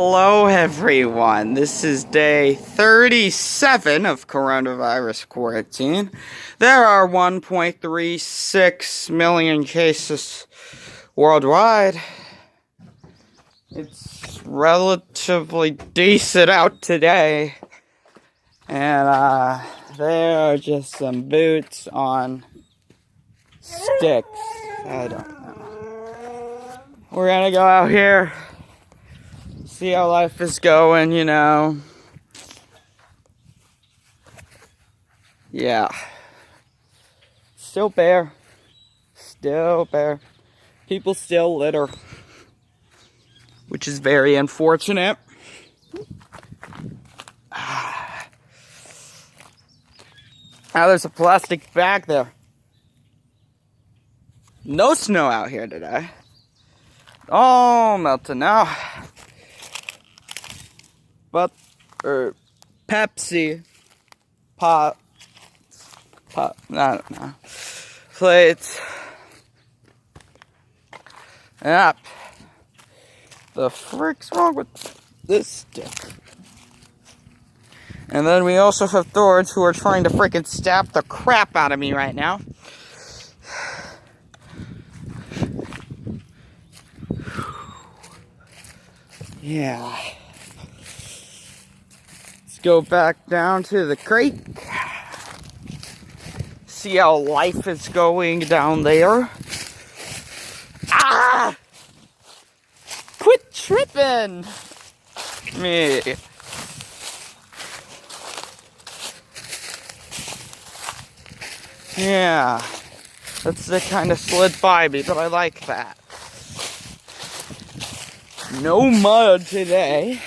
Hello, everyone. This is day 37 of coronavirus quarantine. There are 1.36 million cases worldwide. It's relatively decent out today. And there are just some boots on sticks. I don't know. We're gonna go out here. See how life is going, Yeah. Still bear. People still litter. Which is very unfortunate. Now there's a plastic bag there. No snow out here today. Oh, melting now. But, Pepsi, I don't know, plates, yep, the frick's wrong with this stick? And then we also have thorns who are trying to freaking stab the crap out of me right now. Yeah. Go back down to the creek. See how life is going down there. Ah! Quit tripping me. Yeah. That's the kind of slid by me, but I like that. No mud today.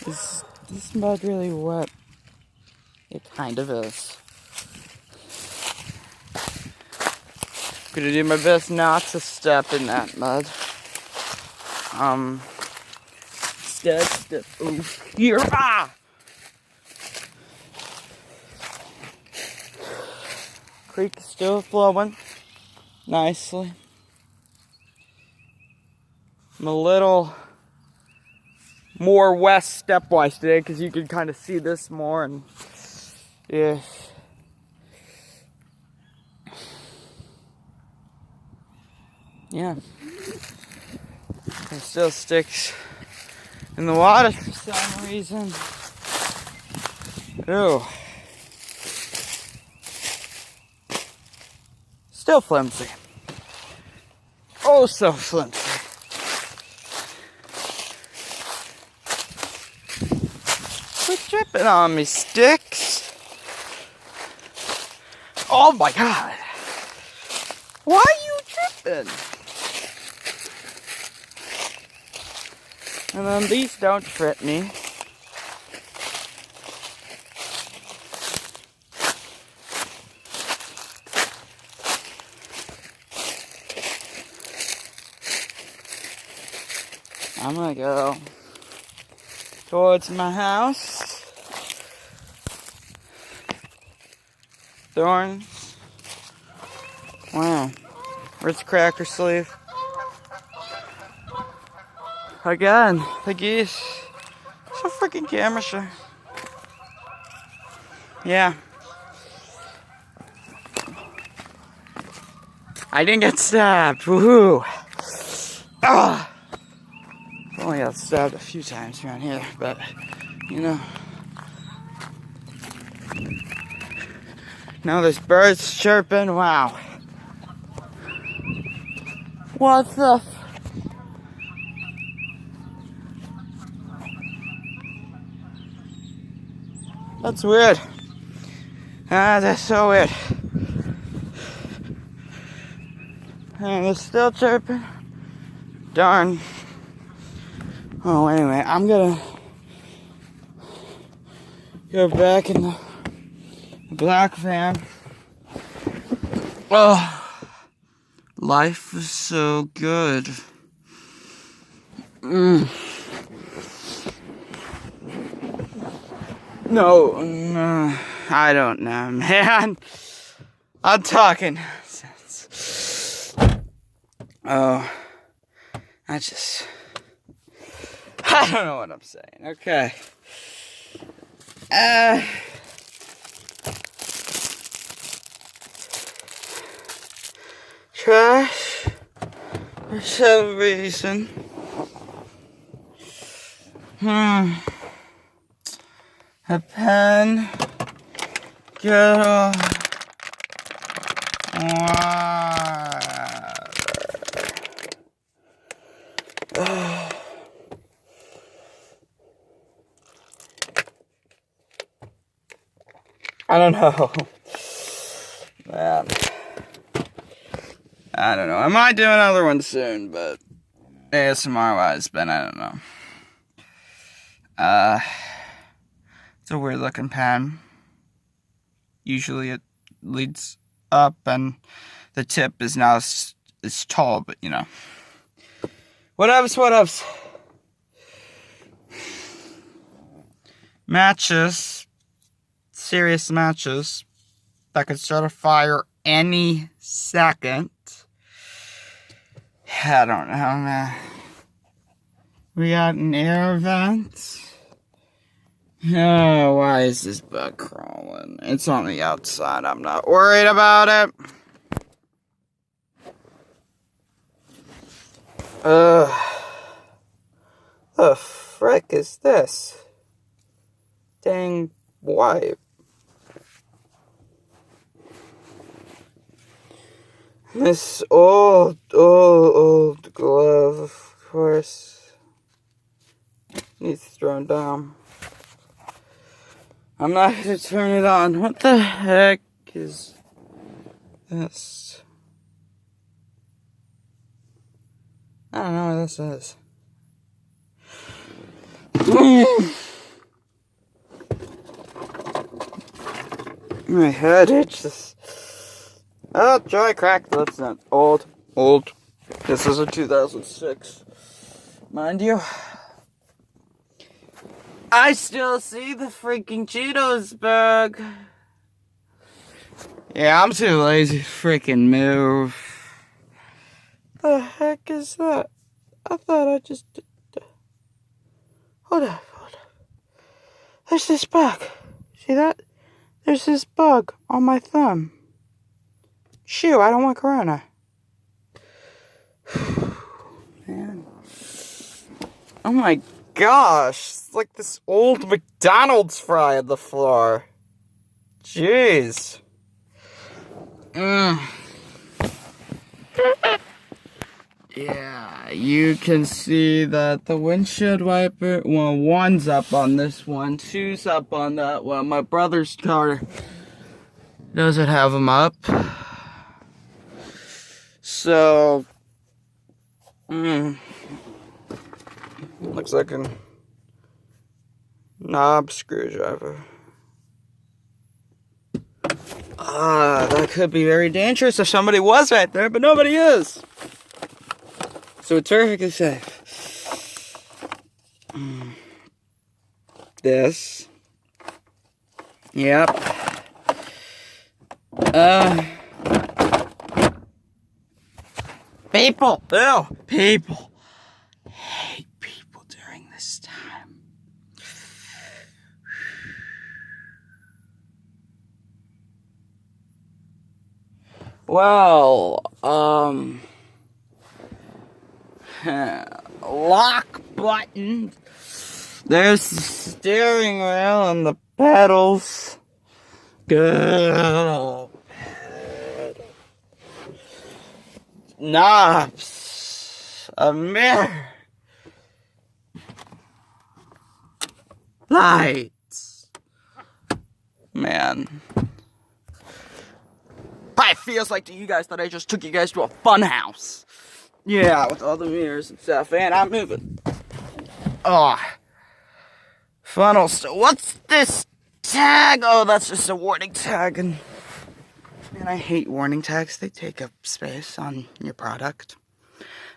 Is this mud really wet? It kind of is. Gonna do my best not to step in that mud. Step over here. Ah! Creek is still flowing nicely. I'm a little more west stepwise today because you can kind of see this more, and yeah. There's still sticks in the water for some reason. Ew. Still flimsy. Oh, so flimsy. Quit tripping on me, sticks. Oh my god. Why are you tripping? And then these don't trip me. I'm gonna go towards my house. Thorns. Wow. Where's Cracker Sleeve? Again, the geese. So freaking camera shy. Yeah. I didn't get stabbed. Woohoo. Ah. I only got stabbed a few times around here, but now there's birds chirping. Wow. What the That's weird. That's so weird. And it's still chirping. Darn. Oh, anyway, I'm gonna go back in the black van. Oh, life is so good. No, I don't know, man. I'm talking nonsense. Oh, I don't know what I'm saying. Okay. Trash for some reason. A pen. Good. I don't know. Man. I don't know. I might do another one soon, but ASMR wise, but I don't know. It's a weird looking pen. Usually it leads up and the tip is now it's tall, but you know. What else? Matches. Serious matches. That could start a fire any second. I don't know, man. We got an air vent. Oh, why is this bug crawling? It's on the outside. I'm not worried about it. The frick is this? Dang wipe. This old glove, of course, needs thrown down. I'm not going to turn it on. What the heck is this? I don't know what this is. My head itches. Oh, dry cracked. That's not old. This is a 2006. Mind you, I still see the freaking Cheetos bug. Yeah, I'm too lazy to freaking move. The heck is that? I thought I just did. Hold up. There's this bug. See that? There's this bug on my thumb. Shoo, I don't want corona. Man. Oh my gosh. It's like this old McDonald's fry on the floor. Jeez. Yeah, you can see that the windshield wiper, well, one's up on this one, two's up on that one. My brother's car doesn't have them up. So, looks like a knob screwdriver. That could be very dangerous if somebody was right there, but nobody is. So it's perfectly safe. This. Yep. People. Ew. People. I hate people during this time. Well, lock button. There's the steering wheel and the pedals. Good old pedal. Knobs. A mirror. Lights. Man. Probably feels like to you guys that I just took you guys to a fun house. Yeah, with all the mirrors and stuff, and I'm moving. Funnel. So what's this tag? Oh, that's just a warning tag, and I hate warning tags. They take up space on your product.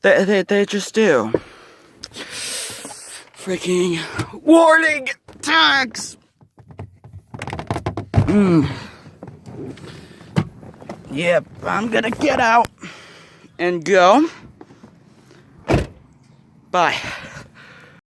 They just do. Freaking warning tags. Yep, I'm gonna get out and go. Bye.